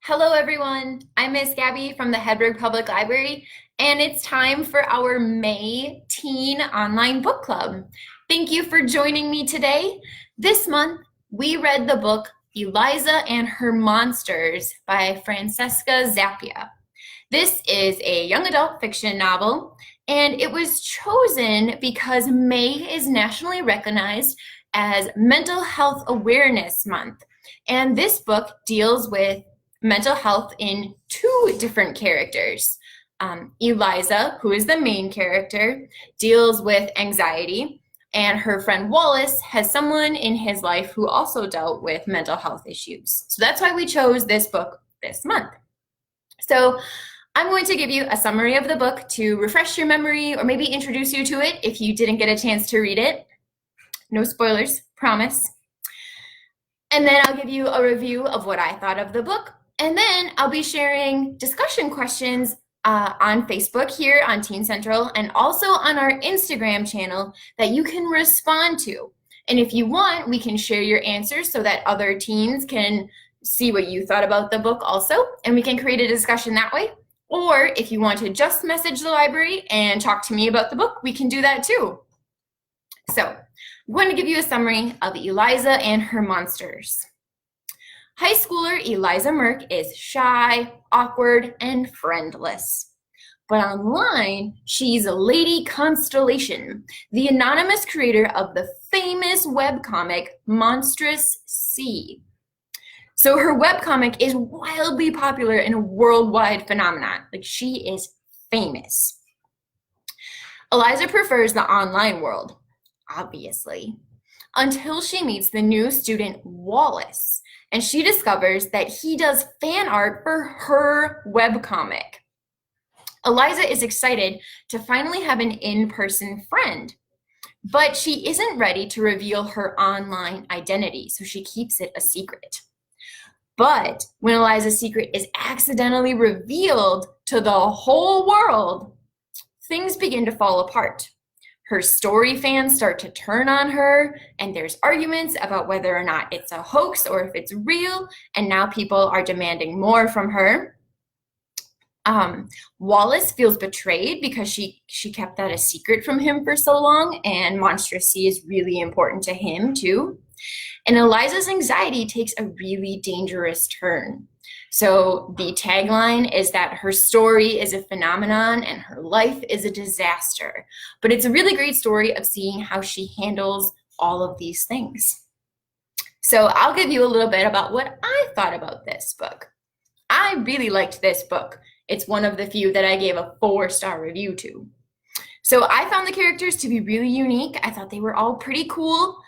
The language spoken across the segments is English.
Hello, everyone. I'm Miss Gabby from the Hedberg Public Library, and it's time for our May Teen Online Book Club. Thank you for joining me today. This month, we read the book Eliza and Her Monsters by Francesca Zappia. This is a young adult fiction novel, and it was chosen because May is nationally recognized as Mental Health Awareness Month. And this book deals with mental health in two different characters. Eliza, who is the main character, deals with anxiety, and her friend Wallace has someone in his life who also dealt with mental health issues. So that's why we chose this book this month. So I'm going to give you a summary of the book to refresh your memory or maybe introduce you to it if you didn't get a chance to read it. No spoilers, promise. And then I'll give you a review of what I thought of the book. And then I'll be sharing discussion questions on Facebook here on Teen Central and also on our Instagram channel that you can respond to. And if you want, we can share your answers so that other teens can see what you thought about the book also, and we can create a discussion that way. Or if you want to just message the library and talk to me about the book, we can do that too. So I'm going to give you a summary of Eliza and Her Monsters. High schooler Eliza Merck is shy, awkward, and friendless. But online, she's Lady Constellation, the anonymous creator of the famous webcomic Monstrous Sea. So her webcomic is wildly popular and a worldwide phenomenon. Like, she is famous. Eliza prefers the online world, obviously, until she meets the new student Wallace, and she discovers that he does fan art for her webcomic. Eliza is excited to finally have an in-person friend, but she isn't ready to reveal her online identity, so she keeps it a secret. But when Eliza's secret is accidentally revealed to the whole world, things begin to fall apart. Her story fans start to turn on her, and there's arguments about whether or not it's a hoax or if it's real, and now people are demanding more from her. Wallace feels betrayed because she kept that a secret from him for so long, and Monstrous Sea is really important to him too. And Eliza's anxiety takes a really dangerous turn. So the tagline is that her story is a phenomenon and her life is a disaster. But it's a really great story of seeing how she handles all of these things. So I'll give you a little bit about what I thought about this book. I really liked this book. It's one of the few that I gave a 4-star review to. So I found the characters to be really unique. I thought they were all pretty cool.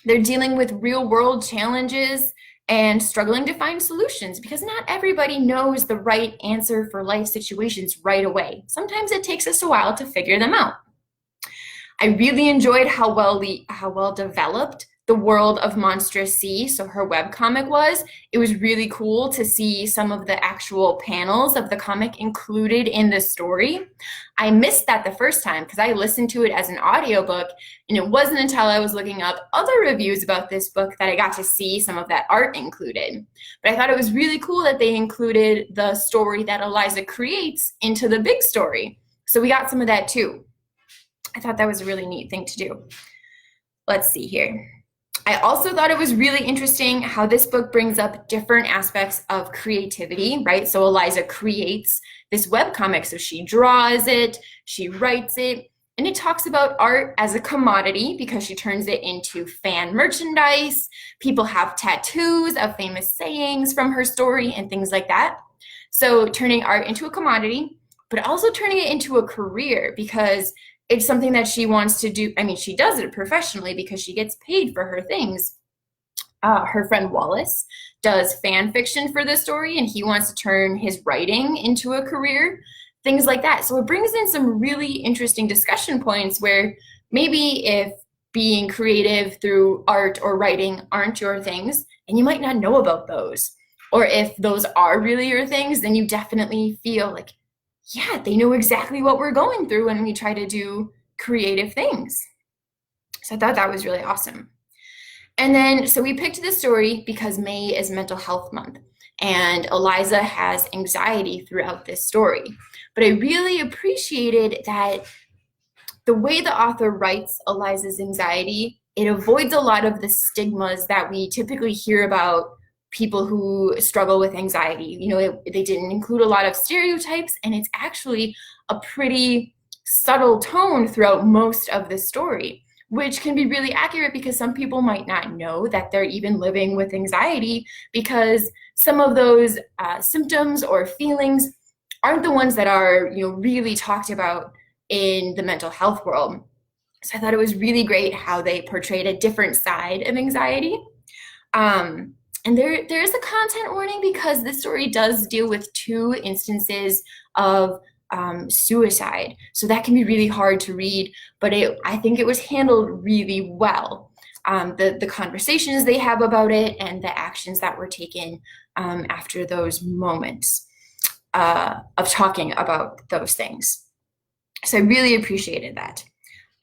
They're dealing with real world challenges and struggling to find solutions because not everybody knows the right answer for life situations right away. Sometimes it takes us a while to figure them out. I really enjoyed how well developed the world of Monstrous Sea, so her webcomic was. It was really cool to see some of the actual panels of the comic included in the story. I missed that the first time because I listened to it as an audiobook, and it wasn't until I was looking up other reviews about this book that I got to see some of that art included. But I thought it was really cool that they included the story that Eliza creates into the big story. So we got some of that too. I thought that was a really neat thing to do. Let's see here. I also thought it was really interesting how this book brings up different aspects of creativity, right? So Eliza creates this webcomic. So she draws it, she writes it, and it talks about art as a commodity because she turns it into fan merchandise. People have tattoos of famous sayings from her story and things like that. So turning art into a commodity, but also turning it into a career because it's something that she wants to do. I mean, she does it professionally because she gets paid for her things. Her friend Wallace does fan fiction for this story, and he wants to turn his writing into a career, things like that. So it brings in some really interesting discussion points where maybe if being creative through art or writing aren't your things, and you might not know about those, or if those are really your things, then you definitely feel like, yeah, they know exactly what we're going through when we try to do creative things. So I thought that was really awesome. And then, so we picked this story because May is Mental Health Month, and Eliza has anxiety throughout this story. But I really appreciated that the way the author writes Eliza's anxiety, it avoids a lot of the stigmas that we typically hear about people who struggle with anxiety. You know, they didn't include a lot of stereotypes, and it's actually a pretty subtle tone throughout most of the story, which can be really accurate because some people might not know that they're even living with anxiety because some of those symptoms or feelings aren't the ones that are, you know, really talked about in the mental health world. So I thought it was really great how they portrayed a different side of anxiety. And there's a content warning because this story does deal with 2 instances of suicide. So that can be really hard to read, but I think it was handled really well. The conversations they have about it and the actions that were taken after those moments of talking about those things. So I really appreciated that.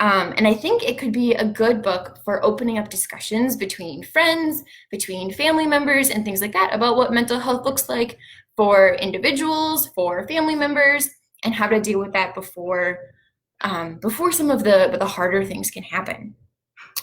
And I think it could be a good book for opening up discussions between friends, between family members, and things like that about what mental health looks like for individuals, for family members, and how to deal with that before some of the harder things can happen.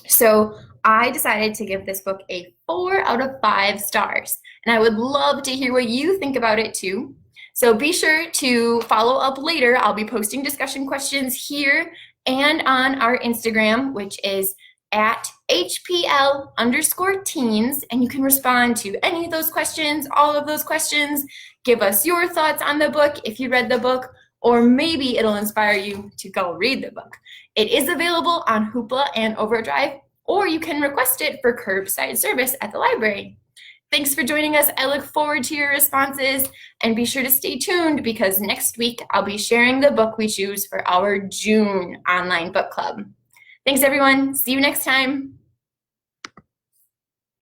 So I decided to give this book a 4 out of 5 stars, and I would love to hear what you think about it too. So be sure to follow up later. I'll be posting discussion questions here and on our Instagram, which is at HPL_teens, and you can respond to any of those questions, all of those questions. Give us your thoughts on the book if you read the book, or maybe it'll inspire you to go read the book. It is available on Hoopla and Overdrive, or you can request it for curbside service at the library. Thanks for joining us. I look forward to your responses, and be sure to stay tuned because next week I'll be sharing the book we choose for our June online book club. Thanks everyone. See you next time.